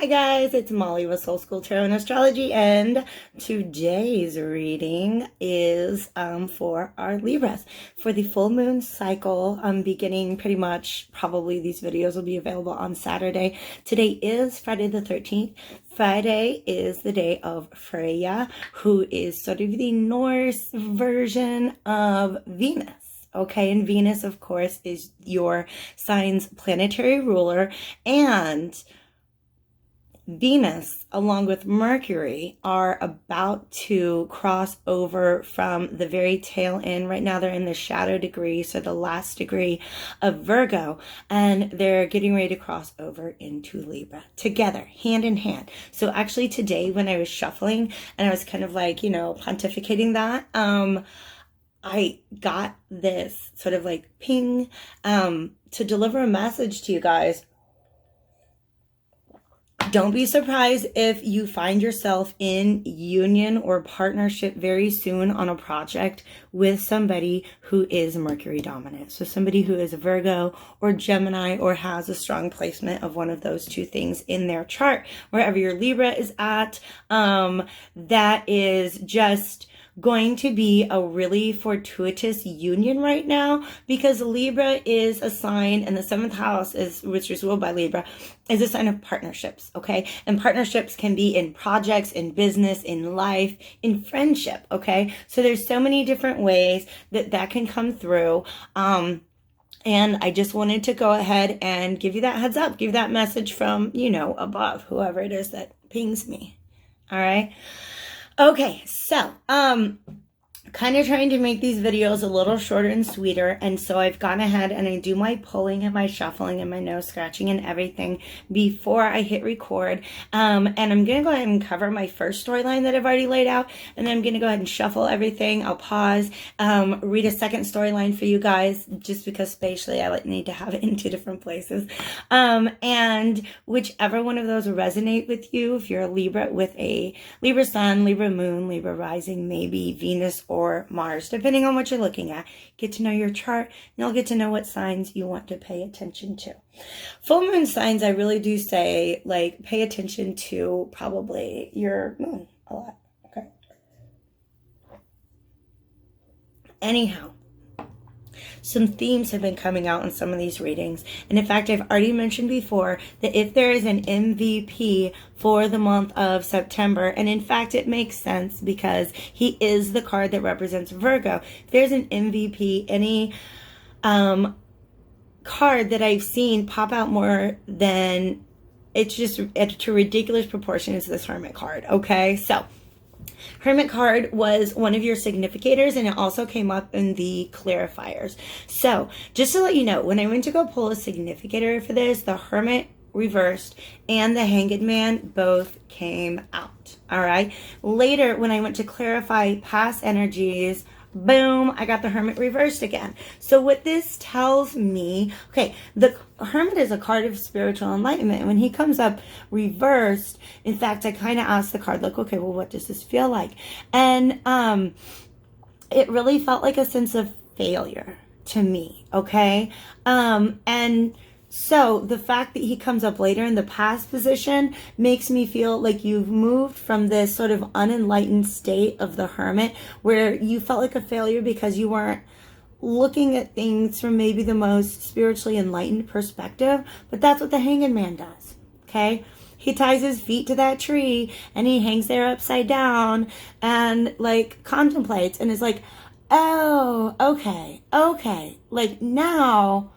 Hi guys, it's Molly with Soul School Tarot and Astrology, and today's reading is for our Libras for the full moon cycle. Beginning pretty much, probably these videos will be available on Saturday. Today is Friday the 13th. Friday is the day of Freya, who is sort of the Norse version of Venus. Okay, and Venus, of course, is your sign's planetary ruler, and Venus, along with Mercury, are about to cross over from the very tail end. Right now, they're in the shadow degree, so the last degree of Virgo, and they're getting ready to cross over into Libra together, hand in hand. So actually today, when I was shuffling and I was kind of like, pontificating that, I got this sort of like ping to deliver a message to you guys. Don't be surprised if you find yourself in union or partnership very soon on a project with somebody who is Mercury dominant. So somebody who is a Virgo or Gemini or has a strong placement of one of those two things in their chart. Wherever your Libra is at, that is just going to be a really fortuitous union right now, because Libra is a sign, and the 7th house is, which is ruled by Libra, is a sign of partnerships, okay? And partnerships can be in projects, in business, in life, in friendship, okay? So there's so many different ways that can come through. And I just wanted to go ahead and give you that heads up, give that message from, above, whoever it is that pings me. All right. Okay, so, kind of trying to make these videos a little shorter and sweeter, and so I've gone ahead and I do my pulling and my shuffling and my nose scratching and everything before I hit record, and I'm going to go ahead and cover my first storyline that I've already laid out, and then I'm going to go ahead and shuffle everything. I'll pause, read a second storyline for you guys, just because spatially I need to have it in two different places, and whichever one of those will resonate with you, if you're a Libra with a Libra sun, Libra moon, Libra rising, maybe Venus or Mars, depending on what you're looking at. Get to know your chart, and you'll get to know what signs you want to pay attention to. Full moon signs, I really do say, like, pay attention to probably your moon a lot, okay? Anyhow, some themes have been coming out in some of these readings. And in fact, I've already mentioned before that if there is an MVP for the month of September, and in fact, it makes sense because he is the card that represents Virgo. If there's an MVP, any card that I've seen pop out more than, it's just to ridiculous proportions, this Hermit card, okay? So, Hermit card was one of your significators, and it also came up in the clarifiers. So just to let you know, when I went to go pull a significator for this, the Hermit reversed and the Hanged Man both came out. All right. Later, when I went to clarify past energies, boom, I got the Hermit reversed again. So what this tells me, okay, the Hermit is a card of spiritual enlightenment. And when he comes up reversed, in fact, I kind of asked the card, like, okay, well, what does this feel like? And it really felt like a sense of failure to me, okay? And so the fact that he comes up later in the past position makes me feel like you've moved from this sort of unenlightened state of the Hermit, where you felt like a failure because you weren't looking at things from maybe the most spiritually enlightened perspective. But that's what the Hanged Man does, okay? He ties his feet to that tree and he hangs there upside down and like contemplates and is like, oh, okay. Like now,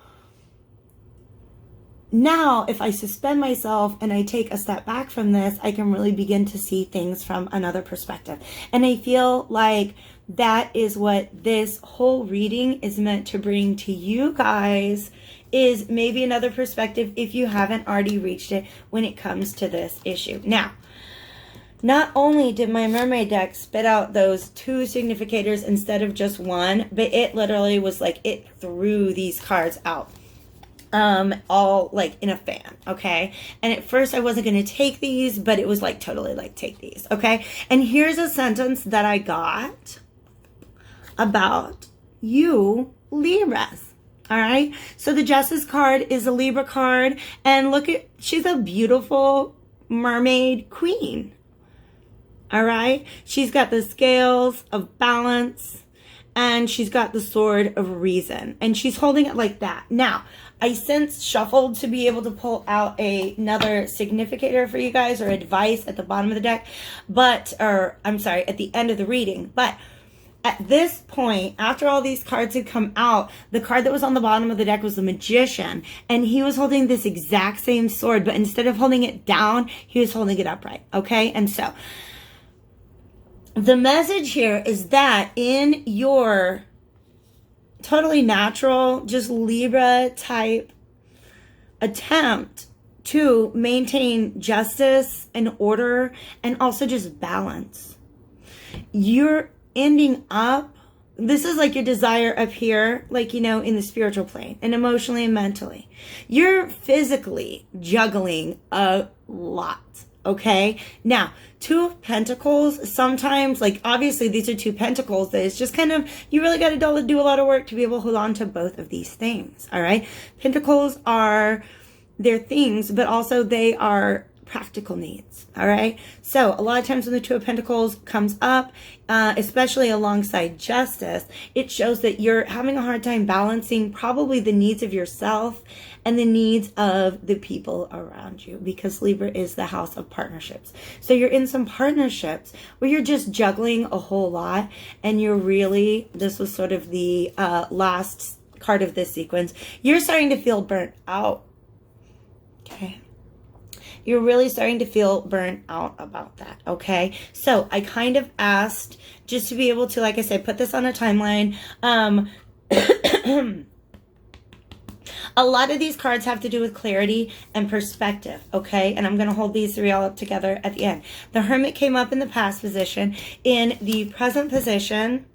if I suspend myself and I take a step back from this, I can really begin to see things from another perspective. And I feel like that is what this whole reading is meant to bring to you guys, is maybe another perspective if you haven't already reached it when it comes to this issue. Now, not only did my mermaid deck spit out those two significators instead of just one, but it literally was like it threw these cards out. All like in a fan, okay? And at first I wasn't going to take these, but it was like totally like, take these, okay? And here's a sentence that I got about you Libras, all right? So the Justice card is a Libra card, and look at, she's a beautiful mermaid queen. All right? She's got the scales of balance, and she's got the sword of reason, and she's holding it like that. Now, I since shuffled to be able to pull out another significator for you guys, or advice at the bottom of the deck, at the end of the reading. But at this point, after all these cards had come out, the card that was on the bottom of the deck was the Magician, and he was holding this exact same sword, but instead of holding it down, he was holding it upright, okay? And so, the message here is that in your totally natural, just Libra type attempt to maintain justice and order and also just balance, you're ending up, this is like your desire up here, like, you know, in the spiritual plane and emotionally and mentally. You're physically juggling a lot. Okay. Now, Two of Pentacles, sometimes, like, obviously these are two pentacles, that it's just kind of, you really got to do a lot of work to be able to hold on to both of these things. All right. Pentacles are their things, but also they are practical needs. All right. So a lot of times when the Two of Pentacles comes up, especially alongside justice, it shows that you're having a hard time balancing probably the needs of yourself and the needs of the people around you, because Libra is the house of partnerships. So you're in some partnerships where you're just juggling a whole lot, and you're really, this was sort of the last card of this sequence, you're starting to feel burnt out. Okay. You're really starting to feel burnt out about that, okay? So I kind of asked just to be able to, like I said, put this on a timeline. A lot of these cards have to do with clarity and perspective, okay? And I'm going to hold these three all up together at the end. The Hermit came up in the past position. In the present position,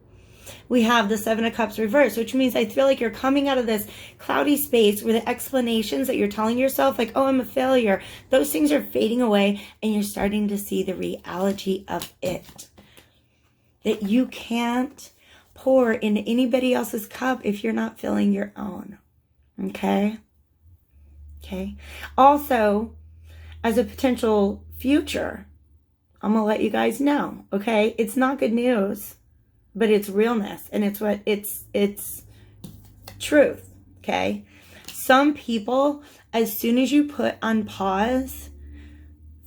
we have the Seven of Cups reversed, which means I feel like you're coming out of this cloudy space where the explanations that you're telling yourself, like, oh, I'm a failure, those things are fading away, and you're starting to see the reality of it. That you can't pour into anybody else's cup if you're not filling your own. Okay? Okay. Also, as a potential future, I'm going to let you guys know, okay? It's not good news, but it's realness, and it's truth, okay? Some people, as soon as you put on pause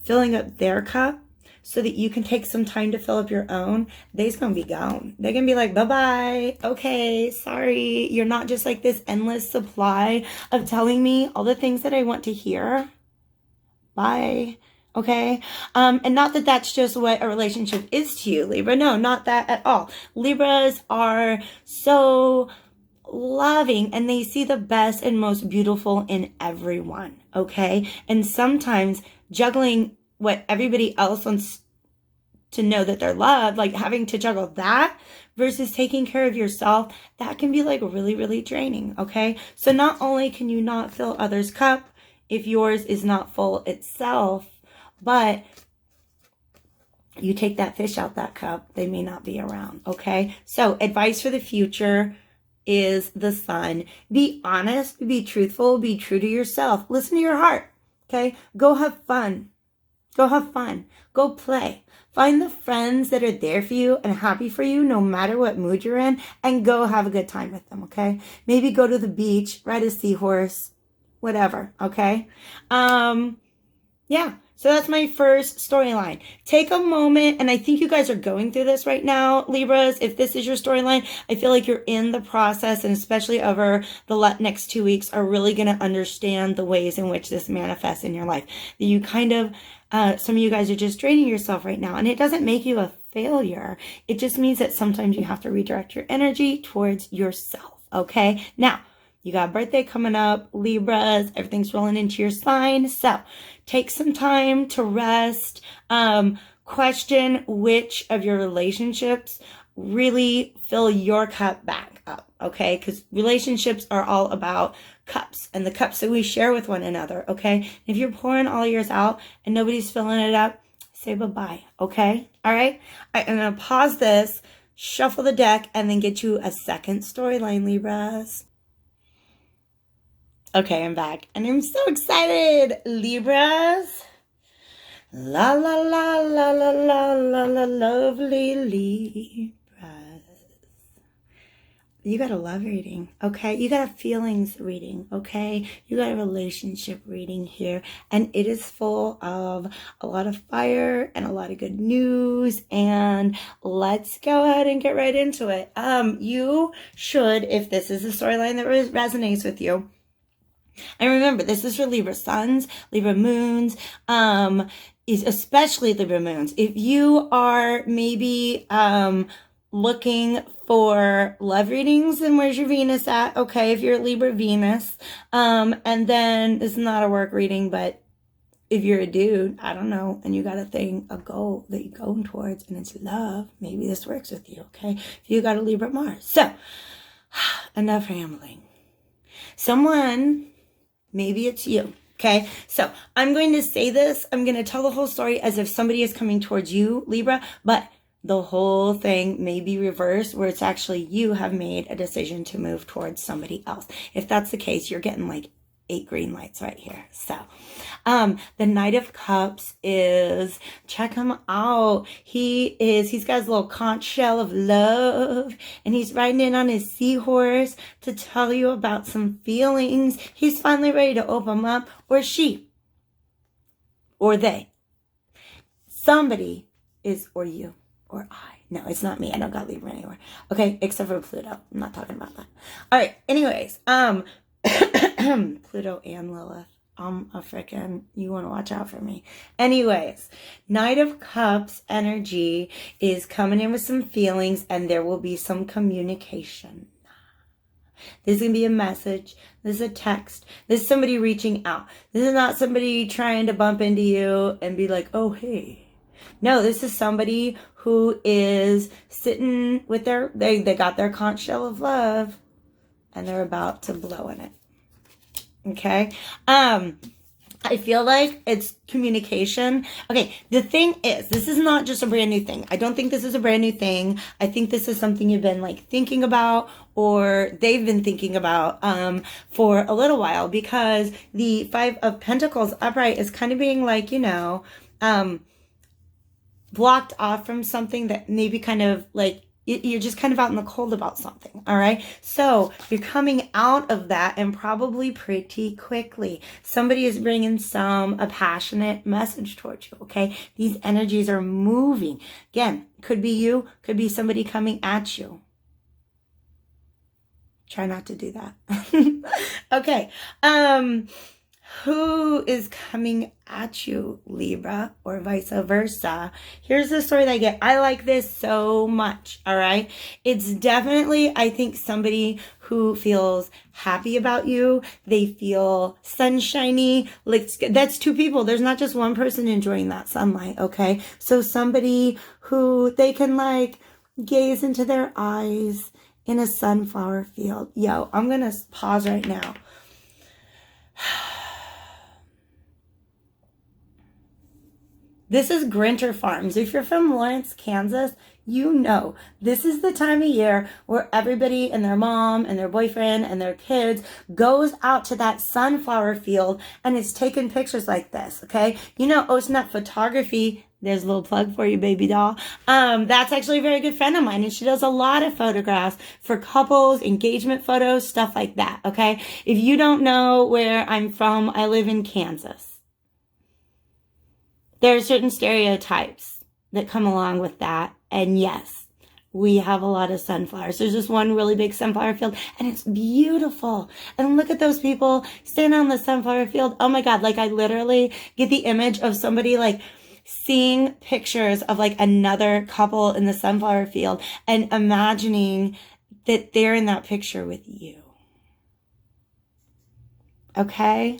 filling up their cup so that you can take some time to fill up your own, they's gonna be gone. They're gonna be like, bye-bye, okay, sorry, you're not just like this endless supply of telling me all the things that I want to hear. Bye. Okay. And not that that's just what a relationship is to you, Libra. No, not that at all. Libras are so loving, and they see the best and most beautiful in everyone. Okay. And sometimes juggling what everybody else wants to know that they're loved, like having to juggle that versus taking care of yourself, that can be like really, really draining. Okay. So not only can you not fill others' cup if yours is not full itself, but you take that fish out that cup, they may not be around, okay? So advice for the future is the Sun. Be honest, be truthful, be true to yourself. Listen to your heart, okay? Go have fun. Go have fun. Go play. Find the friends that are there for you and happy for you no matter what mood you're in, and go have a good time with them, okay? Maybe go to the beach, ride a seahorse, whatever, okay? Yeah. So that's my first storyline. Take a moment, and I think you guys are going through this right now, Libras. If this is your storyline, I feel like you're in the process, and especially over the next 2 weeks, are really going to understand the ways in which this manifests in your life. That you kind of, some of you guys are just draining yourself right now, and it doesn't make you a failure. It just means that sometimes you have to redirect your energy towards yourself, okay? Now, you got a birthday coming up, Libras, everything's rolling into your sign. So take some time to rest, question which of your relationships really fill your cup back up, okay? Because relationships are all about cups and the cups that we share with one another, okay? If you're pouring all yours out and nobody's filling it up, say bye-bye, okay? All right? I'm going to pause this, shuffle the deck, and then get you a second storyline, Libras. Okay, I'm back, and I'm so excited, Libras. La la la la la la la la lovely Libras. You got a love reading, okay? You got a feelings reading, okay? You got a relationship reading here. And it is full of a lot of fire and a lot of good news. And let's go ahead and get right into it. You should, if this is a storyline that resonates with you, and remember, this is for Libra suns, Libra moons, is especially Libra moons. If you are maybe looking for love readings, then where's your Venus at? Okay, if you're a Libra Venus, and then it's not a work reading, but if you're a dude, I don't know, and you got a thing, a goal that you're going towards, and it's love, maybe this works with you, okay? If you got a Libra Mars. So, enough rambling. Someone, maybe it's you, okay? So I'm going to say this. I'm going to tell the whole story as if somebody is coming towards you, Libra, but the whole thing may be reversed where it's actually you have made a decision to move towards somebody else. If that's the case, you're getting like 8 green lights right here. So, the Knight of Cups is, check him out. He's got his little conch shell of love, and he's riding in on his seahorse to tell you about some feelings. He's finally ready to open them up, or she, or they. Somebody is, or you, or I. No, it's not me. I don't got Libra anywhere. Okay, except for Pluto. I'm not talking about that. All right, anyways, Pluto and Lilith. I'm a frickin', you want to watch out for me. Anyways, Knight of Cups energy is coming in with some feelings, and there will be some communication. This is going to be a message. This is a text. This is somebody reaching out. This is not somebody trying to bump into you and be like, oh, hey. No, this is somebody who is sitting with they got their conch shell of love, and they're about to blow in it. Okay. I feel like it's communication. Okay. The thing is, this is not just a brand new thing. I don't think this is a brand new thing. I think this is something you've been like thinking about, or they've been thinking about, for a little while, because the 5 of Pentacles upright is kind of being like, blocked off from something that maybe kind of like, you're just kind of out in the cold about something, all right? So you're coming out of that, and probably pretty quickly. Somebody is bringing a passionate message towards you, okay? These energies are moving. Again, could be you, could be somebody coming at you. Try not to do that. Okay. Who is coming at you, Libra, or vice versa? Here's the story that I get. I like this so much, all right? It's definitely, I think, somebody who feels happy about you. They feel sunshiny. Like, that's 2 people. There's not just one person enjoying that sunlight, okay? So somebody who they can, like, gaze into their eyes in a sunflower field. Yo, I'm going to pause right now. This is Grinter Farms. If you're from Lawrence, Kansas, you know this is the time of year where everybody and their mom and their boyfriend and their kids goes out to that sunflower field and is taking pictures like this, okay? You know, Ocean Up Photography, there's a little plug for you, baby doll. That's actually a very good friend of mine, and she does a lot of photographs for couples, engagement photos, stuff like that, okay? If you don't know where I'm from, I live in Kansas. There are certain stereotypes that come along with that. And yes, we have a lot of sunflowers. There's just one really big sunflower field, and it's beautiful. And look at those people standing on the sunflower field. Oh my God, like I literally get the image of somebody like seeing pictures of like another couple in the sunflower field and imagining that they're in that picture with you. Okay?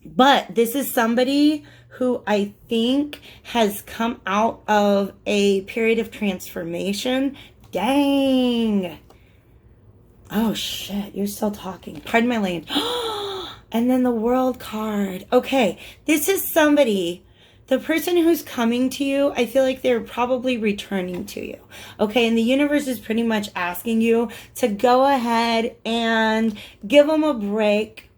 But this is somebody who I think has come out of a period of transformation. Dang. Oh, shit. You're still talking. Pardon my language. And then the World card. Okay. This is somebody, the person who's coming to you, I feel like they're probably returning to you. Okay. And the universe is pretty much asking you to go ahead and give them a break.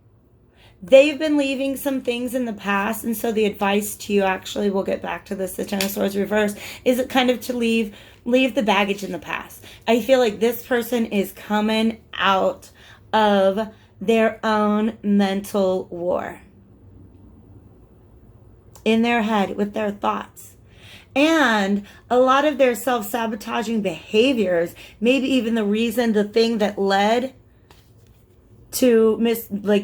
they've been leaving some things in the past. And so the advice to you, actually, we'll get back to this, the Ten of Swords reverse, is it kind of to leave the baggage in the past. I feel like this person is coming out of their own mental war in their head with their thoughts. And a lot of their self-sabotaging behaviors, maybe even the thing that led to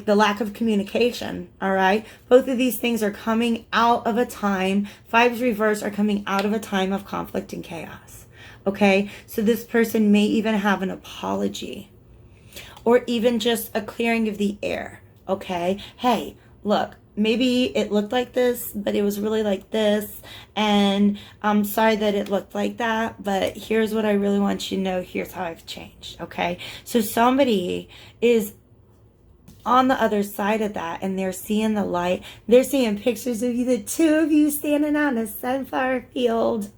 the lack of communication, all right? Both of these things are coming out of a time, fives reverse are coming out of a time of conflict and chaos, okay? So this person may even have an apology or even just a clearing of the air, okay? Hey, look, maybe it looked like this, but it was really like this, and I'm sorry that it looked like that, but here's what I really want you to know. Here's how I've changed, okay? So somebody is on the other side of that, and they're seeing the light. They're seeing pictures of you, the two of you standing on a sunflower field.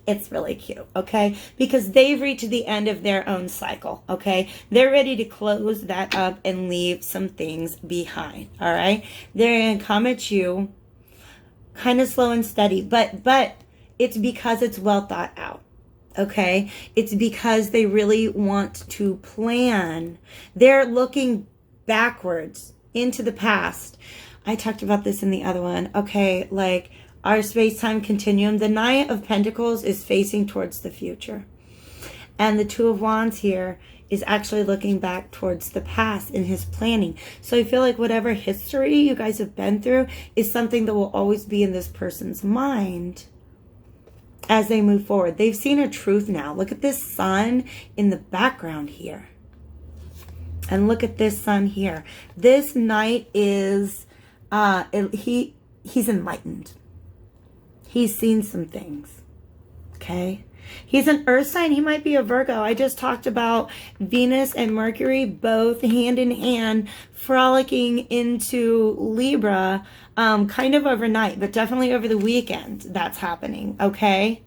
It's really cute, okay? Because they've reached the end of their own cycle, okay? They're ready to close that up and leave some things behind, all right? They're going to come at you kind of slow and steady, but it's because it's well thought out, okay? It's because they really want to plan. They're looking backwards into the past. I talked about this in the other one, okay? Like, our space-time continuum, the Knight of Pentacles is facing towards the future. And the Two of Wands here is actually looking back towards the past in his planning. So I feel like whatever history you guys have been through is something that will always be in this person's mind as they move forward. They've seen a truth now. Look at this sun in the background here. And look at this sun here. This knight is, he's enlightened. He's seen some things, okay? He's an earth sign. He might be a Virgo. I just talked about Venus and Mercury both hand in hand frolicking into Libra kind of overnight, but definitely over the weekend that's happening, okay?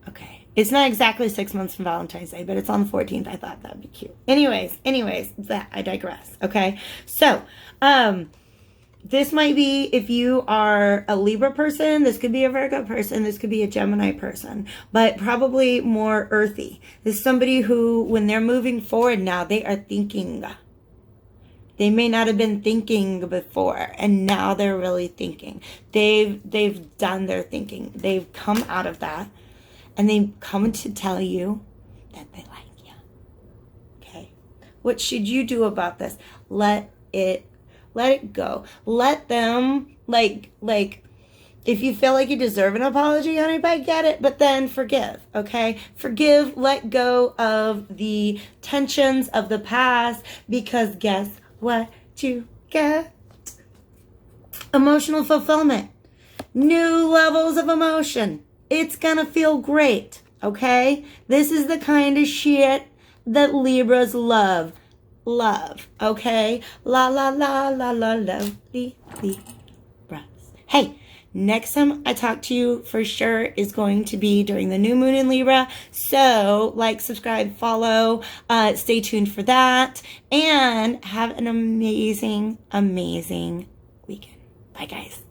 Okay. It's not exactly 6 months from Valentine's Day, but it's on the 14th. I thought that'd be cute. Anyways, I digress, okay? So, this might be, if you are a Libra person, this could be a Virgo person, this could be a Gemini person, but probably more earthy. This is somebody who, when they're moving forward now, they are thinking. They may not have been thinking before, and now they're really thinking. They've done their thinking. They've come out of that, and they've come to tell you that they like you. Okay? What should you do about this? Let it go. Let them, like, if you feel like you deserve an apology, honey, I get it, but then forgive, okay? Forgive, let go of the tensions of the past, because guess what you get? Emotional fulfillment. New levels of emotion. It's gonna feel great, okay? This is the kind of shit that Libras love, okay? La la la la la lovely Libras. Hey, next time I talk to you for sure is going to be during the new moon in Libra. So like, subscribe, follow, stay tuned for that, and have an amazing, amazing weekend. Bye guys.